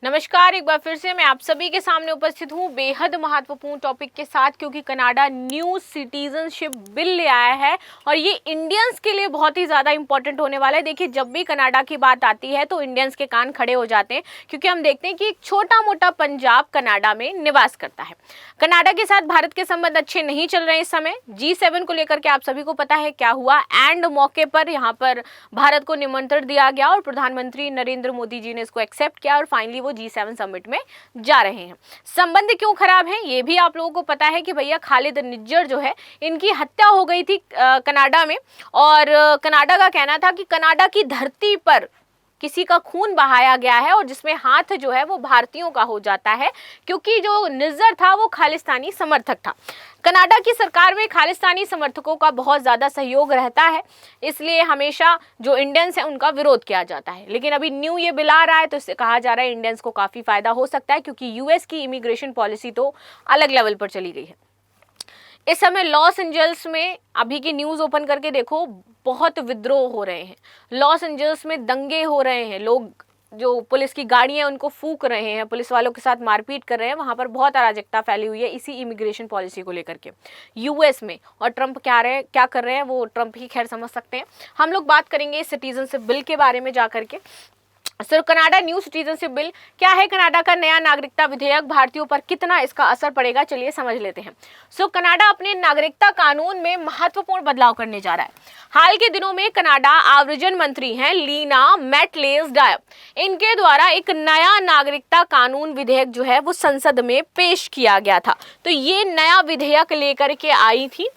नमस्कार, एक बार फिर से मैं आप सभी के सामने उपस्थित हूँ बेहद महत्वपूर्ण टॉपिक के साथ, क्योंकि कनाडा न्यू सिटीजनशिप बिल ले आया है और ये इंडियंस के लिए बहुत ही ज़्यादा इंपॉर्टेंट होने वाला है। देखिए, जब भी कनाडा की बात आती है तो इंडियंस के कान खड़े हो जाते हैं, क्योंकि हम देखते हैं कि एक छोटा मोटा पंजाब कनाडा में निवास करता है। कनाडा के साथ भारत के संबंध अच्छे नहीं चल रहे इस समय। G7 को लेकर के आप सभी को पता है क्या हुआ, एंड मौके पर यहाँ पर भारत को निमंत्रण दिया गया और प्रधानमंत्री नरेंद्र मोदी जी ने इसको एक्सेप्ट किया और फाइनली वो G7 समिट में जा रहे हैं। संबंध क्यों खराब है ये भी आप लोगों को पता है कि भैया खालिद निज्जर जो है, इनकी हत्या हो गई थी कनाडा में, और कनाडा का कहना था कि कनाडा की धरती पर किसी का खून बहाया गया है और जिसमें हाथ जो है वो भारतीयों का हो जाता है, क्योंकि जो निज्जर था वो खालिस्तानी समर्थक था। कनाडा की सरकार में खालिस्तानी समर्थकों का बहुत ज़्यादा सहयोग रहता है, इसलिए हमेशा जो इंडियंस हैं उनका विरोध किया जाता है। लेकिन अभी न्यू ये बिल आ रहा है तो इससे कहा जा रहा है इंडियंस को काफ़ी फ़ायदा हो सकता है, क्योंकि यूएस की इमिग्रेशन पॉलिसी तो अलग लेवल पर चली गई है। इस समय लॉस एंजल्स में अभी की न्यूज़ ओपन करके देखो, बहुत विद्रोह हो रहे हैं। लॉस एंजल्स में दंगे हो रहे हैं, लोग जो पुलिस की गाड़ियां उनको फूंक रहे हैं, पुलिस वालों के साथ मारपीट कर रहे हैं। वहां पर बहुत अराजकता फैली हुई है इसी इमिग्रेशन पॉलिसी को लेकर के यूएस में। और ट्रंप क्या कर रहे हैं वो ट्रंप ही खैर समझ सकते हैं। हम लोग बात करेंगे सिटीजनशिप बिल के बारे में जा करके। Sir, Canada new citizenship bill क्या है? कनाडा का नया नागरिकता विधेयक भारतीयों पर कितना इसका असर पड़ेगा, चलिए समझ लेते हैं। कनाडा अपने नागरिकता कानून में महत्वपूर्ण बदलाव करने जा रहा है। हाल के दिनों में कनाडा आव्रजन मंत्री हैं लीना मैटलेस डायर, इनके द्वारा एक नया नागरिकता कानून विधेयक जो है वो संसद में पेश किया गया था। तो ये नया विधेयक लेकर के आई थी,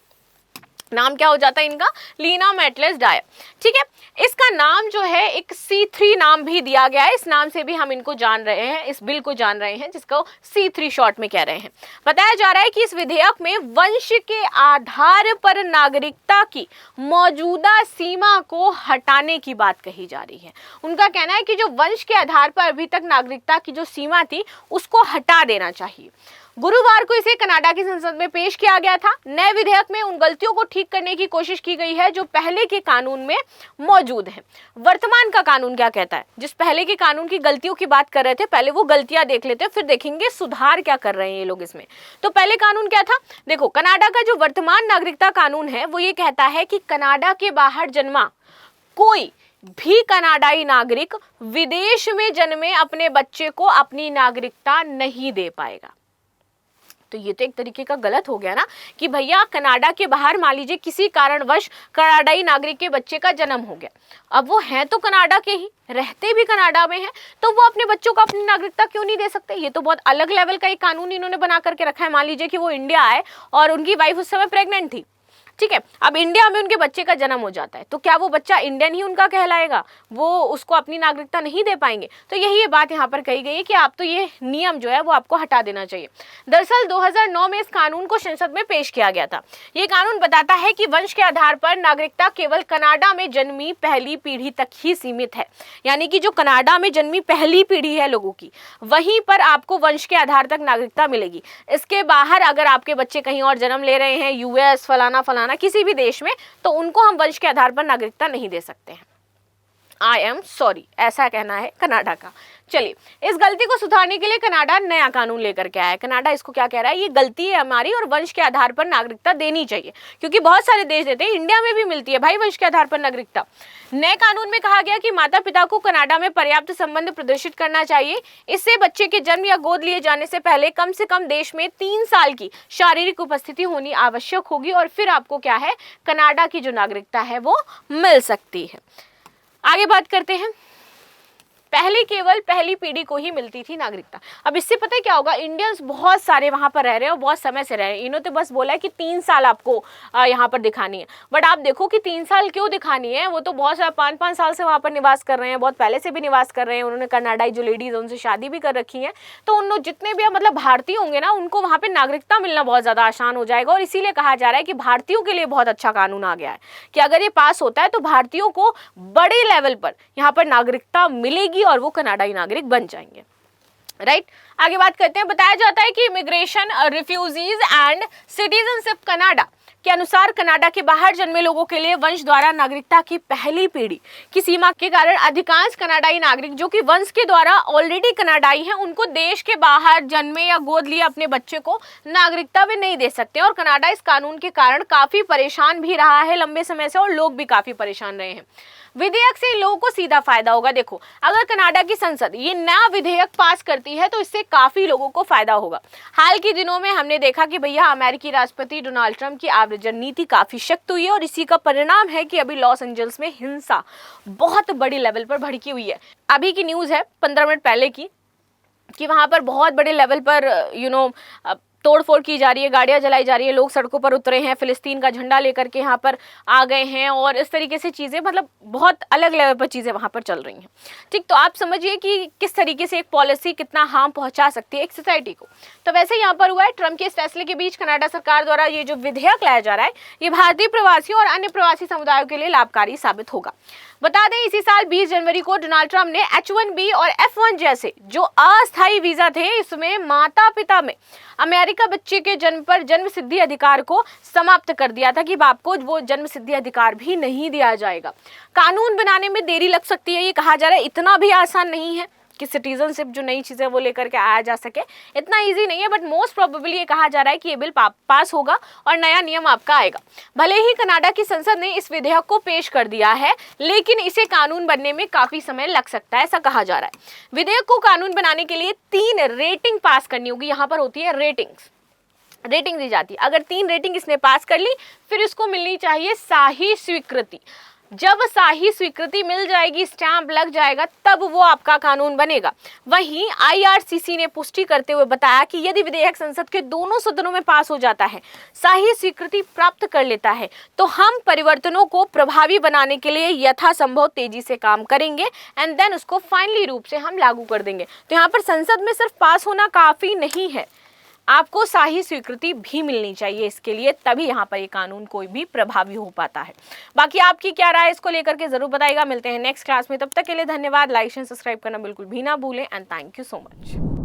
नाम क्या हो जाता है इनका? लीना मैटलेस डायर। ठीक है, इसका नाम जो है एक C3 नाम भी दिया गया है। इस नाम से भी हम इनको जान रहे हैं, इस बिल को जान रहे हैं, जिसको C3 शॉर्ट में कह रहे हैं। बताया जा रहा है कि इस विधेयक में वंश के आधार पर नागरिकता की मौजूदा सीमा को हटाने की बात कही जा रही है। उनका कहना है कि जो वंश के आधार पर अभी तक नागरिकता की जो सीमा थी उसको हटा देना चाहिए। गुरुवार को इसे कनाडा की संसद में पेश किया गया था। नए विधेयक में उन गलतियों को ठीक करने की कोशिश की गई है जो पहले के कानून में मौजूद है। वर्तमान का कानून क्या कहता है? जिस पहले के कानून की गलतियों की बात कर रहे थे, पहले वो गलतियां देख लेते हैं, फिर देखेंगे सुधार क्या कर रहे हैं ये लोग इसमें। तो पहले कानून क्या था? देखो, कनाडा का जो वर्तमान नागरिकता कानून है वो ये कहता है कि कनाडा के बाहर जन्मा कोई भी कनाडाई नागरिक विदेश में जन्मे अपने बच्चे को अपनी नागरिकता नहीं दे पाएगा। तो ये तो एक तरीके का गलत हो गया ना, कि भैया कनाडा के बाहर मान लीजिए किसी कारणवश कनाडाई नागरिक के बच्चे का जन्म हो गया, अब वो हैं तो कनाडा के ही, रहते भी कनाडा में हैं, तो वो अपने बच्चों को अपनी नागरिकता क्यों नहीं दे सकते? ये तो बहुत अलग लेवल का एक कानून इन्होंने बना करके रखा है। मान लीजिए कि वो इंडिया आए और उनकी वाइफ उस समय प्रेग्नेंट थी, ठीक है, अब इंडिया में उनके बच्चे का जन्म हो जाता है, तो क्या वो बच्चा इंडियन ही उनका कहलाएगा? वो उसको अपनी नागरिकता नहीं दे पाएंगे? तो यही ये बात यहाँ पर कही गई है कि आप तो ये नियम जो है वो आपको हटा देना चाहिए। दरअसल 2009 में इस कानून को संसद में पेश किया गया था। ये कानून बताता है कि वंश के आधार पर नागरिकता केवल कनाडा में जन्मी पहली पीढ़ी तक ही सीमित है। यानी कि जो कनाडा में जन्मी पहली पीढ़ी है लोगों की, वहीं पर आपको वंश के आधार तक नागरिकता मिलेगी। इसके बाहर अगर आपके बच्चे कहीं और जन्म ले रहे हैं, यूएस फलाना फलाना किसी भी देश में, तो उनको हम वंश के आधार पर नागरिकता नहीं दे सकते हैं। आई एम सॉरी, ऐसा कहना है कनाडा का। चलिए, इस गलती को सुधारने के लिए कनाडा नया कानून लेकर के आया है। कनाडा इसको क्या कह रहा है, ये गलती है हमारी और वंश के आधार पर नागरिकता देनी चाहिए, क्योंकि बहुत सारे देश देते हैं, इंडिया में भी मिलती है भाई वंश के आधार पर नागरिकता। नए कानून में कहा गया कि माता पिता को कनाडा में पर्याप्त संबंध प्रदर्शित करना चाहिए। इससे बच्चे के जन्म या गोद लिए जाने से पहले कम से कम देश में 3 साल की शारीरिक उपस्थिति होनी आवश्यक होगी और फिर आपको क्या है, कनाडा की जो नागरिकता है वो मिल सकती है। आगे बात करते हैं। पहले केवल पहली पीढ़ी को ही मिलती थी नागरिकता। अब इससे पता है क्या होगा, इंडियंस बहुत सारे वहां पर रह रहे हैं और बहुत समय से रह रहे हैं। इन्होंने तो बस बोला है कि 3 साल आपको यहाँ पर दिखानी है, बट आप देखो कि 3 साल क्यों दिखानी है? वो तो बहुत सारा 5-5 साल से वहां पर निवास कर रहे हैं, बहुत पहले से भी निवास कर रहे हैं। उन्होंने कनाडाई जो लेडीज है उनसे शादी भी कर रखी है, तो उन लोग जितने भी मतलब भारतीय होंगे ना, उनको वहां पर नागरिकता मिलना बहुत ज्यादा आसान हो जाएगा। और इसीलिए कहा जा रहा है कि भारतीयों के लिए बहुत अच्छा कानून आ गया है कि अगर ये पास होता है तो भारतीयों को बड़े लेवल पर यहाँ पर नागरिकता मिलेगी और वो कनाडाई नागरिक बन जाएंगे। राइट, आगे बात करते हैं। बताया जाता है कि immigration, refugees and citizenship Canada के अनुसार कनाडा के बाहर जन्मे लोगों के लिए वंश द्वारा नागरिकता की पहली पीढ़ी की सीमा के कारण अधिकांश कनाडाई नागरिक जो कि वंश के द्वारा ऑलरेडी कनाडाई हैं, उनको देश के बाहर जन्मे या गोद लिए अपने बच्चे को नागरिकता भी नहीं दे सकते। और कनाडा इस कानून के कारण काफी परेशान भी रहा है लंबे समय से, और लोग भी काफी परेशान रहे हैं। विधेयक से लोगों को सीधा फायदा होगा। देखो, अगर कनाडा की संसद ये नया विधेयक पास करती है तो इससे काफी लोगों को फायदा होगा। हाल के दिनों में हमने देखा कि भैया अमेरिकी राष्ट्रपति डोनाल्ड ट्रंप की आव्रजन नीति काफी सख्त हुई है, और इसी का परिणाम है कि अभी लॉस एंजल्स में हिंसा बहुत बड़ी लेवल पर भड़की हुई है। अभी की न्यूज है 15 मिनट पहले की, कि वहां पर बहुत बड़े लेवल पर तोड़फोड़ की जा रही है, गाड़ियां जलाई जा रही है, लोग सड़कों पर उतरे हैं, फिलिस्तीन का झंडा लेकर के यहाँ पर आ गए हैं, और इस तरीके से चीज़ें, मतलब बहुत अलग लेवल पर चीज़ें वहाँ पर चल रही हैं। ठीक, तो आप समझिए कि किस तरीके से एक पॉलिसी कितना हार्म पहुँचा सकती है एक सोसाइटी को। तो वैसे यहाँ पर हुआ है, ट्रंप के इस फैसले के बीच कनाडा सरकार द्वारा ये जो विधेयक लाया जा रहा है, ये भारतीय प्रवासियों और अन्य प्रवासी समुदायों के लिए लाभकारी साबित होगा। बता दें, इसी साल 20 जनवरी को डोनाल्ड ट्रंप ने H1B और F1 जैसे जो अस्थायी वीजा थे, इसमें माता पिता में अमेरिका बच्चे के जन्म पर जन्म सिद्धि अधिकार को समाप्त कर दिया था, कि बाप को वो जन्म सिद्धि अधिकार भी नहीं दिया जाएगा। कानून बनाने में देरी लग सकती है, ये कहा जा रहा है, इतना भी आसान नहीं है कि सिटीजनशिप जो नई चीज़ें वो लेकर के आया जा सके, इतना इजी नहीं है। बट मोस्ट प्रोबेबली ये कहा जा रहा है कि ये बिल पास होगा और नया नियम आपका आएगा। भले ही कनाडा की संसद ने इस विधेयक को पेश कर दिया है, लेकिन इसे कानून बनने में काफ़ी समय लग सकता है, ऐसा कहा जा रहा है। विधेयक को कानून बनाने के लिए 3 रेटिंग पास करनी होगी। यहाँ पर होती है रेटिंग दी जाती है। अगर 3 रेटिंग इसने पास कर ली, फिर इसको मिलनी चाहिए शाही स्वीकृति। जब शाही स्वीकृति मिल जाएगी, स्टैंप लग जाएगा, तब वो आपका कानून बनेगा। वहीं IRCC ने पुष्टि करते हुए बताया कि यदि विधेयक संसद के दोनों सदनों में पास हो जाता है, शाही स्वीकृति प्राप्त कर लेता है, तो हम परिवर्तनों को प्रभावी बनाने के लिए यथासंभव तेजी से काम करेंगे एंड देन उसको फाइनली रूप से हम लागू कर देंगे। तो यहाँ पर संसद में सिर्फ पास होना काफी नहीं है, आपको शाही स्वीकृति भी मिलनी चाहिए इसके लिए, तभी यहाँ पर ये कानून कोई भी प्रभावी हो पाता है। बाकी आपकी क्या राय है इसको लेकर के जरूर बताइएगा। मिलते हैं नेक्स्ट क्लास में, तब तक के लिए धन्यवाद। लाइक एंड सब्सक्राइब करना बिल्कुल भी ना भूलें and thank you so much.